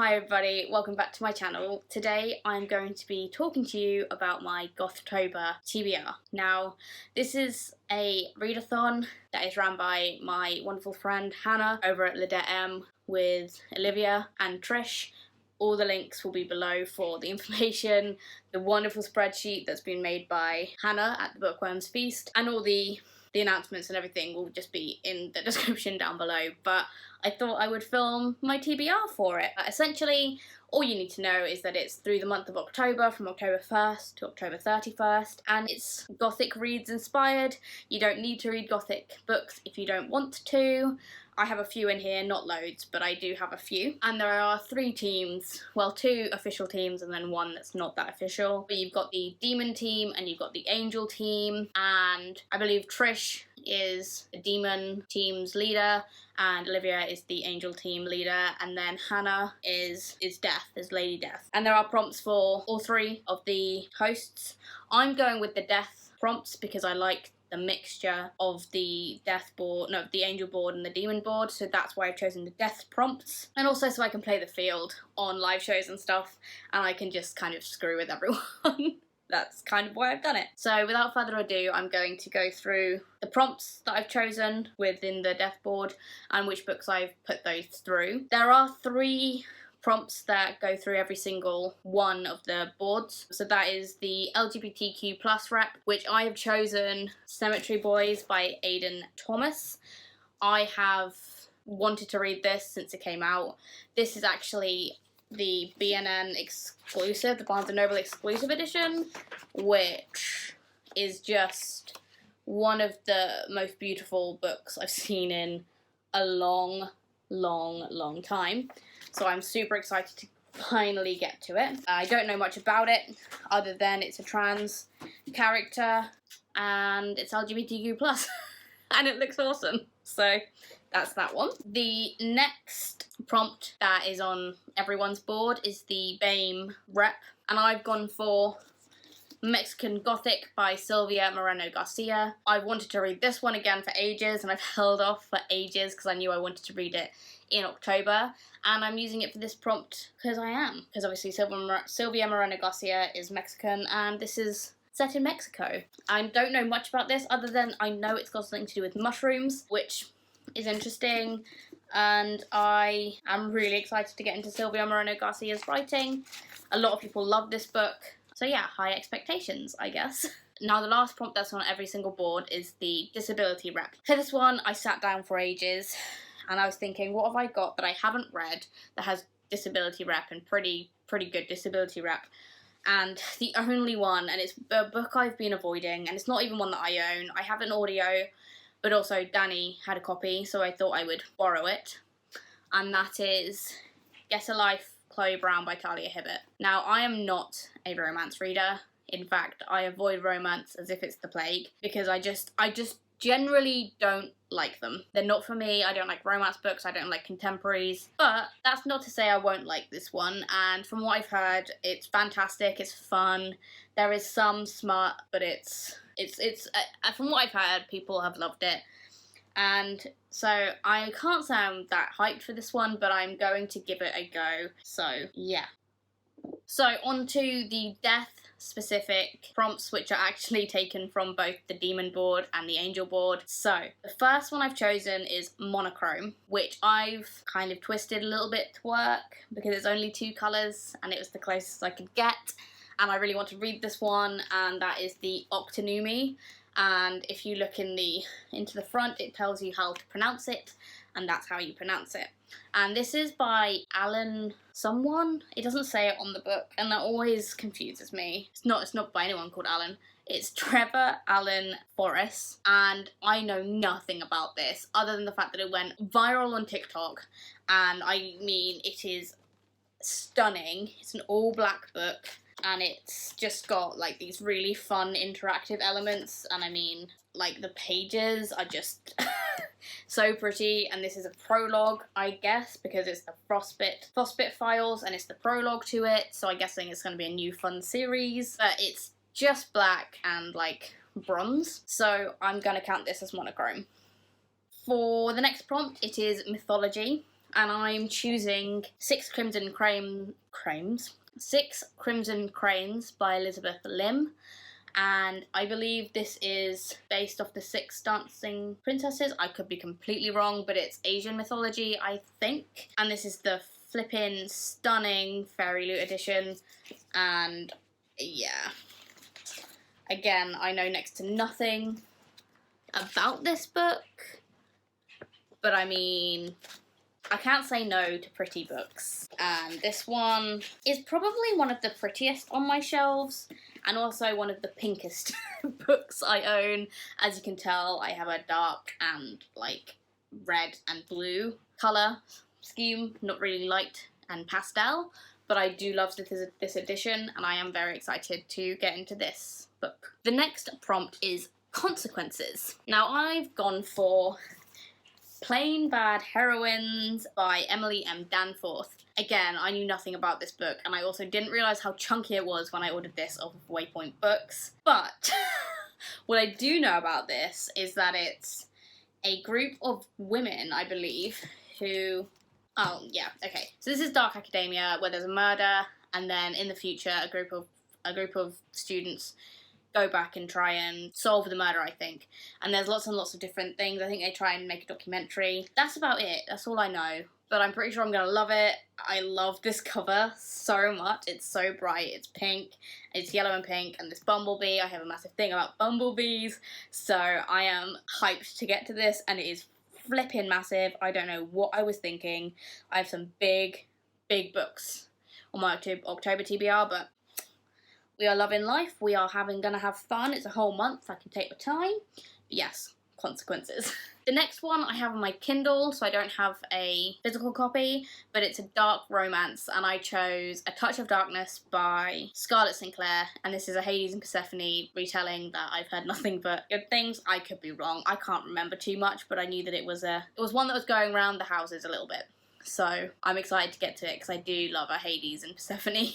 Hi everybody, welcome back to my channel. Today I'm going to be talking to you about my Gothtober TBR. Now, this is a readathon that is run by my wonderful friend Hannah over at Ledette M with Olivia and Trish. All the links will be below for the information, the wonderful spreadsheet that's been made by Hannah at the Bookworms Feast, and all the announcements and everything will just be in the description down below. But I thought I would film my TBR for it. Essentially, all you need to know is that it's through the month of October, from October 1st to October 31st, and it's Gothic reads inspired. You don't need to read Gothic books if you don't want to. I have a few in here, not loads, but I do have a few. And there are 3 teams, well, 2 official teams and then 1 that's not that official. But you've got the Demon team and you've got the Angel team, and I believe Trish is the Demon team's leader and Olivia is the Angel team leader, and then Hannah is Death, is Lady Death. And there are prompts for all 3 of the hosts. I'm going with the Death prompts because I like the mixture of the the Angel board and the Demon board, so that's why I've chosen the Death prompts. And also so I can play the field on live shows and stuff, and I can just kind of screw with everyone. That's kind of why I've done it. So without further ado, I'm going to go through the prompts that I've chosen within the Death board and which books I've put those through. There are 3 prompts that go through every single one of the boards. So that is the LGBTQ+ rep, which I have chosen Cemetery Boys by Aidan Thomas. I have wanted to read this since it came out. This is actually the BNN exclusive, the Barnes & Noble exclusive edition, which is just one of the most beautiful books I've seen in a long time. So I'm super excited to finally get to it. I don't know much about it other than it's a trans character and it's LGBTQ+. And it looks awesome. So that's that one. The next prompt that is on everyone's board is the BAME rep, and I've gone for Mexican Gothic by Silvia Moreno Garcia. I wanted to read this one again for ages, and I've held off for ages because I knew I wanted to read it in October, and I'm using it for this prompt because I am. Because obviously Silvia Moreno Garcia is Mexican, and this is set in Mexico. I don't know much about this other than I know it's got something to do with mushrooms, which is interesting, and I am really excited to get into Silvia Moreno Garcia's writing. A lot of people love this book, so yeah, high expectations, I guess. Now the last prompt that's on every single board is the disability rep. For this one, I sat down for ages, and I was thinking, what have I got that I haven't read that has disability rep and pretty good disability rep? And the only one, and it's a book I've been avoiding, and it's not even one that I own. I have an audio, but also Danny had a copy, so I thought I would borrow it. And that is Get a Life, Chloe Brown by Talia Hibbert. Now, I am not a romance reader. In fact, I avoid romance as if it's the plague, because I just generally don't like them. They're not for me. I don't like romance books, I don't like contemporaries, but that's not to say I won't like this one, and from what I've heard, it's fantastic, it's fun, there is some smut, but it's from what I've heard, people have loved it, and so I can't say I'm that hyped for this one, but I'm going to give it a go, so yeah. So on to the Death specific prompts, which are actually taken from both the Demon board and the Angel board. So the first one I've chosen is Monochrome, which I've kind of twisted a little bit to work because it's only 2 colours and it was the closest I could get, and I really want to read this one, and that is the Octonumi. And if you look into the front, it tells you how to pronounce it, and that's how you pronounce it. And this is by Alan someone. It doesn't say it on the book, and that always confuses me. It's not by anyone called Alan. It's Trevor Alan Forrest, and I know nothing about this other than the fact that it went viral on TikTok, and I mean, it is stunning. It's an all-black book, and it's just got like these really fun interactive elements, and I mean, like, the pages are just so pretty, and this is a prologue, I guess, because it's the Frostbit files, and it's the prologue to it, so I'm guessing it's going to be a new fun series, but it's just black and like bronze, so I'm going to count this as monochrome. For the next prompt, it is Mythology, and I'm choosing Six Crimson Cranes by Elizabeth Lim. And I believe this is based off the Six Dancing Princesses. I could be completely wrong, but it's Asian mythology, I think. And this is the flippin' stunning Fairy Loot edition. And yeah. Again, I know next to nothing about this book. But I mean, I can't say no to pretty books. And this one is probably one of the prettiest on my shelves, and also one of the pinkest books I own. As you can tell, I have a dark and like red and blue colour scheme, not really light and pastel, but I do love this edition, and I am very excited to get into this book. The next prompt is Consequences. Now I've gone for Plain Bad Heroines by Emily M. Danforth. Again, I knew nothing about this book, and I also didn't realise how chunky it was when I ordered this off of Waypoint Books. But what I do know about this is that it's a group of women, I believe, who... Oh, yeah, okay. So this is Dark Academia, where there's a murder, and then in the future a group of students go back and try and solve the murder, I think. And there's lots and lots of different things. I think they try and make a documentary. That's about it. That's all I know. But I'm pretty sure I'm gonna love it. I love this cover so much. It's so bright. It's pink. It's yellow and pink. And this bumblebee. I have a massive thing about bumblebees. So I am hyped to get to this. And it is flipping massive. I don't know what I was thinking. I have some big, big books on my October TBR, but we are loving life. We are gonna have fun. It's a whole month. I can take the time. But yes, Consequences. The next one I have on my Kindle, so I don't have a physical copy, but it's a dark romance, and I chose A Touch of Darkness by Scarlett Sinclair, and this is a Hades and Persephone retelling that I've heard nothing but good things. I could be wrong. I can't remember too much, but I knew that it was one that was going around the houses a little bit. So I'm excited to get to it because I do love a Hades and Persephone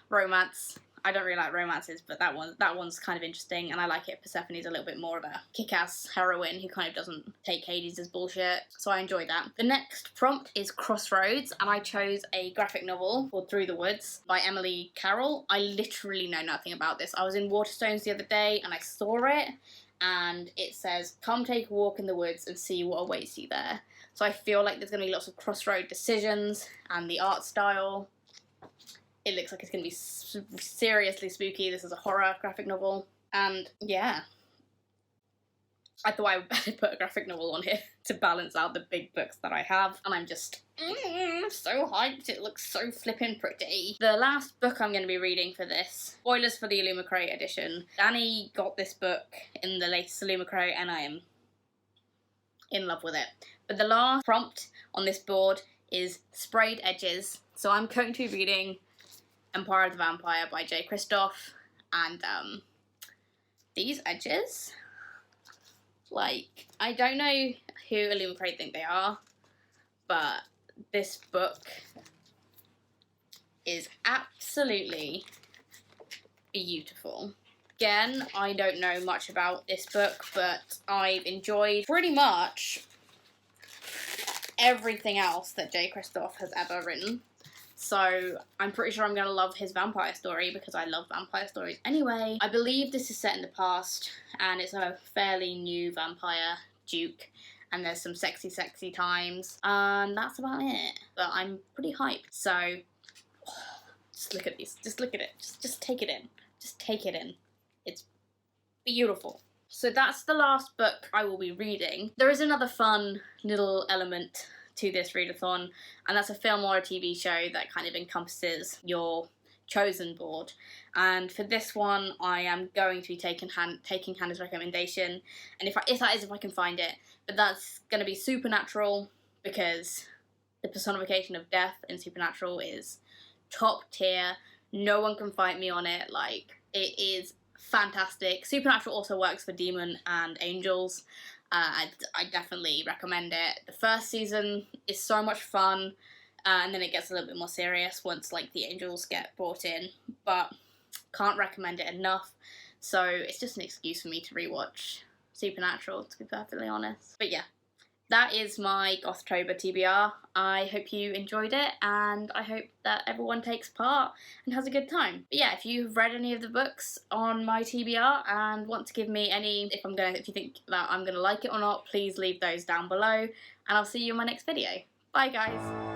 romance. I don't really like romances, but that one's kind of interesting, and I like it. Persephone's a little bit more of a kick-ass heroine who kind of doesn't take Hades as bullshit, so I enjoy that. The next prompt is Crossroads, and I chose a graphic novel called Through the Woods by Emily Carroll. I literally know nothing about this. I was in Waterstones the other day, and I saw it, and it says, "Come take a walk in the woods and see what awaits you there." So I feel like there's going to be lots of crossroad decisions, and the art style, it looks like it's going to be seriously spooky. This is a horror graphic novel. And yeah, I thought I would better put a graphic novel on here to balance out the big books that I have. And I'm just so hyped. It looks so flippin' pretty. The last book I'm going to be reading for this, spoilers for the Illumicrate edition. Danny got this book in the latest Illumicrate, and I am in love with it. But the last prompt on this board is Sprayed Edges. So I'm going to be reading Empire of the Vampire by J. Kristoff, and these edges, like, I don't know who Illumicrate think they are, but this book is absolutely beautiful. Again, I don't know much about this book, but I've enjoyed pretty much everything else that J. Kristoff has ever written. So I'm pretty sure I'm going to love his vampire story because I love vampire stories anyway. I believe this is set in the past, and it's a fairly new vampire duke, and there's some sexy, sexy times, and that's about it. But I'm pretty hyped. So just look at these. Just look at it. Just take it in. Just take it in. It's beautiful. So that's the last book I will be reading. There is another fun little element to this readathon, and that's a film or a TV show that kind of encompasses your chosen board. And for this one, I am going to be taking Hannah's recommendation, and if I can find it. But that's going to be Supernatural, because the personification of death in Supernatural is top tier. No one can fight me on it. Like, it is fantastic. Supernatural also works for demon and angels. I definitely recommend it. The first season is so much fun, and then it gets a little bit more serious once, like, the angels get brought in, but can't recommend it enough. So it's just an excuse for me to rewatch Supernatural, to be perfectly honest. But yeah, that is my Gothtober TBR. I hope you enjoyed it, and I hope that everyone takes part and has a good time. But yeah, if you've read any of the books on my TBR and want to give me any, if you think that I'm gonna like it or not, please leave those down below, and I'll see you in my next video. Bye guys!